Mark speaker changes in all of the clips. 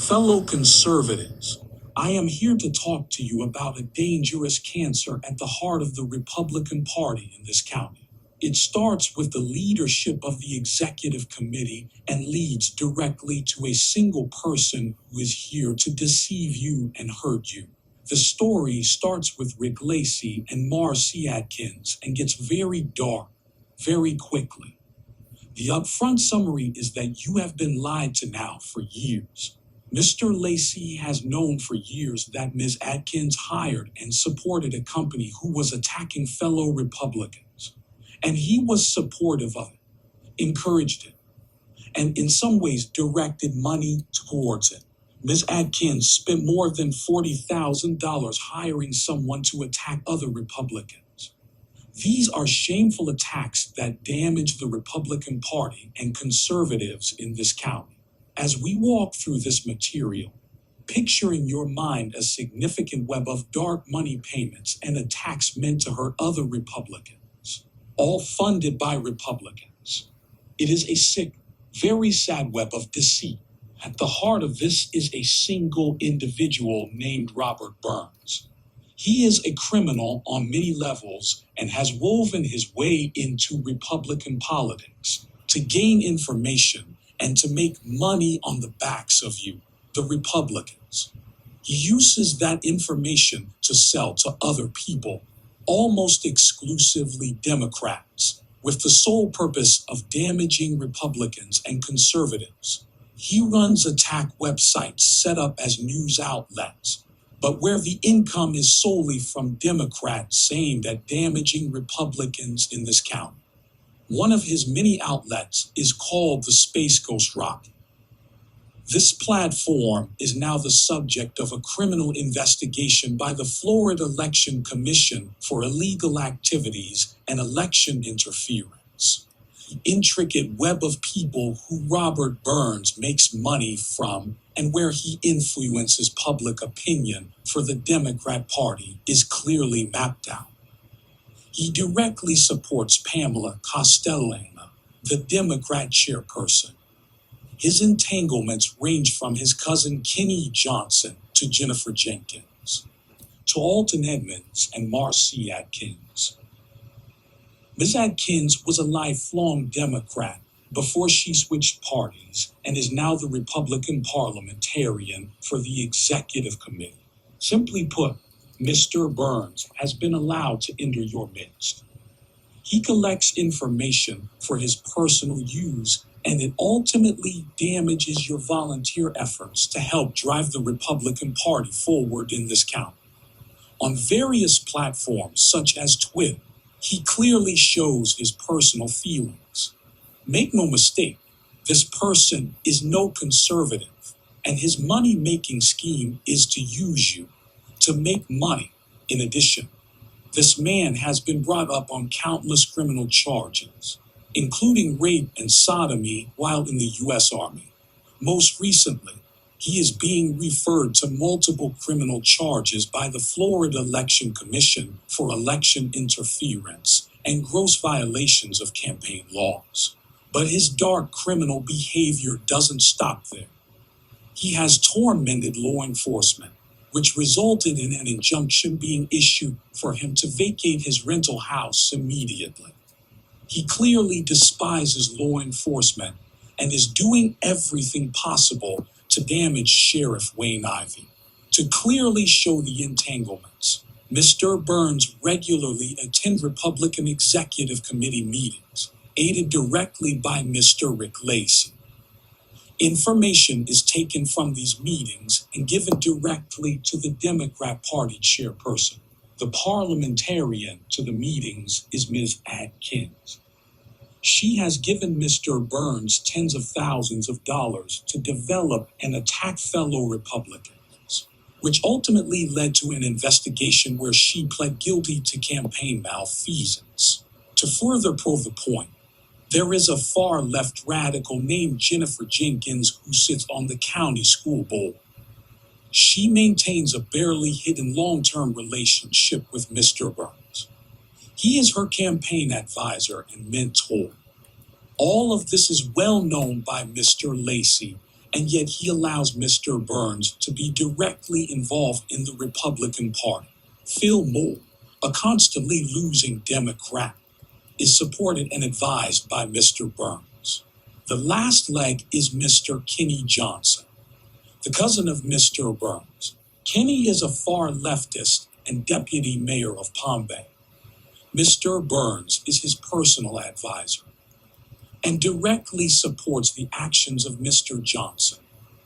Speaker 1: Fellow conservatives, I am here to talk to you about a dangerous cancer at the heart of the Republican Party in this county. It starts with the leadership of the executive committee and leads directly to a single person who is here to deceive you and hurt you. The story starts with Rick Lacey and Marcy Atkins and gets very dark very quickly. The upfront summary is that you have been lied to now for years. Mr. Lacey has known for years that Ms. Atkins hired and supported a company who was attacking fellow Republicans. And he was supportive of it, encouraged it, and in some ways directed money towards it. Ms. Atkins spent more than $40,000 hiring someone to attack other Republicans. These are shameful attacks that damage the Republican Party and conservatives in this county. As we walk through this material, picture in your mind a significant web of dark money payments and attacks meant to hurt other Republicans, all funded by Republicans. It is a sick, very sad web of deceit. At the heart of this is a single individual named Robert Burns. He is a criminal on many levels and has woven his way into Republican politics to gain information and to make money on the backs of you, the Republicans. He uses that information to sell to other people, almost exclusively Democrats, with the sole purpose of damaging Republicans and conservatives. He runs attack websites set up as news outlets, but where the income is solely from Democrats aimed at damaging Republicans in this county. One of his many outlets is called the Space Ghost Rocket. This platform is now the subject of a criminal investigation by the Florida Election Commission for illegal activities and election interference. The intricate web of people who Robert Burns makes money from and where he influences public opinion for the Democrat Party is clearly mapped out. He directly supports Pamela Castellana, the Democrat chairperson. His entanglements range from his cousin Kenny Johnson to Jennifer Jenkins, to Alton Edmonds and Marcy Atkins. Ms. Atkins was a lifelong Democrat before she switched parties and is now the Republican parliamentarian for the executive committee. Simply put, Mr. Burns has been allowed to enter your midst. He collects information for his personal use, and it ultimately damages your volunteer efforts to help drive the Republican Party forward in this county. On various platforms, such as Twitter, he clearly shows his personal feelings. Make no mistake, this person is no conservative, and his money-making scheme is to use you to make money. In addition, this man has been brought up on countless criminal charges, including rape and sodomy while in the U.S. Army. Most recently, he is being referred to multiple criminal charges by the Florida Election Commission for election interference and gross violations of campaign laws. But his dark criminal behavior doesn't stop there. He has tormented law enforcement, which resulted in an injunction being issued for him to vacate his rental house immediately. He clearly despises law enforcement and is doing everything possible to damage Sheriff Wayne Ivey. To clearly show the entanglements, Mr. Burns regularly attends Republican Executive Committee meetings, aided directly by Mr. Rick Lacey. Information is taken from these meetings and given directly to the Democrat Party chairperson. The parliamentarian to the meetings is Ms. Atkins. She has given Mr. Burns tens of thousands of dollars to develop and attack fellow Republicans, which ultimately led to an investigation where she pled guilty to campaign malfeasance. To further prove the point, there is a far-left radical named Jennifer Jenkins who sits on the county school board. She maintains a barely hidden long-term relationship with Mr. Burns. He is her campaign advisor and mentor. All of this is well known by Mr. Lacey and yet he allows Mr. Burns to be directly involved in the Republican Party. Phil Moore, a constantly losing Democrat, is supported and advised by Mr. Burns. The last leg is Mr. Kenny Johnson, the cousin of Mr. Burns. Kenny is a far leftist and deputy mayor of Palm Bay. Mr. Burns is his personal advisor and directly supports the actions of Mr. Johnson,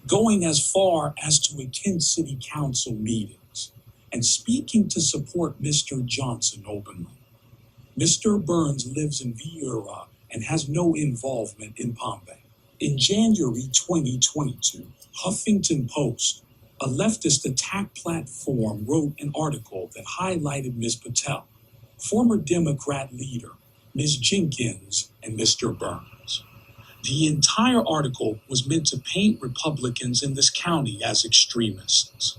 Speaker 1: going as far as to attend city council meetings and speaking to support Mr. Johnson openly. Mr. Burns lives in Vieira and has no involvement in Palm Bay. In January 2022, Huffington Post, a leftist attack platform, wrote an article that highlighted Ms. Patel, former Democrat leader, Ms. Jenkins, and Mr. Burns. The entire article was meant to paint Republicans in this county as extremists.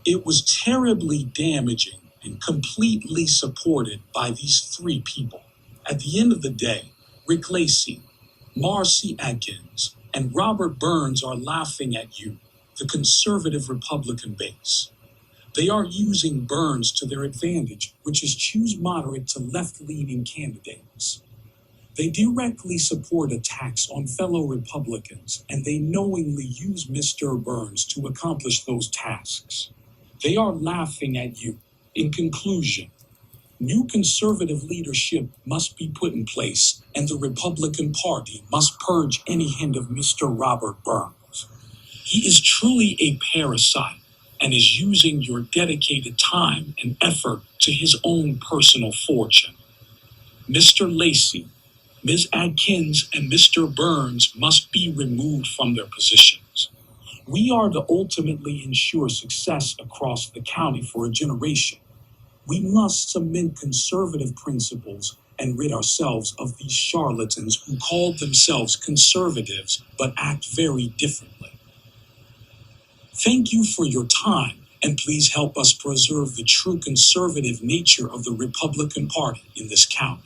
Speaker 1: It was terribly damaging and completely supported by these three people. At the end of the day, Rick Lacey, Marcy Adkins, and Robert Burns are laughing at you, the conservative Republican base. They are using Burns to their advantage, which is choose moderate to left-leaning candidates. They directly support attacks on fellow Republicans, and they knowingly use Mr. Burns to accomplish those tasks. They are laughing at you. In conclusion, new conservative leadership must be put in place, and the Republican Party must purge any hint of Mr. Robert Burns. He is truly a parasite and is using your dedicated time and effort to his own personal fortune. Mr. Lacey, Ms. Adkins, and Mr. Burns must be removed from their positions. We are to ultimately ensure success across the county for a generation. We must cement conservative principles and rid ourselves of these charlatans who call themselves conservatives but act very differently. Thank you for your time, and please help us preserve the true conservative nature of the Republican Party in this county.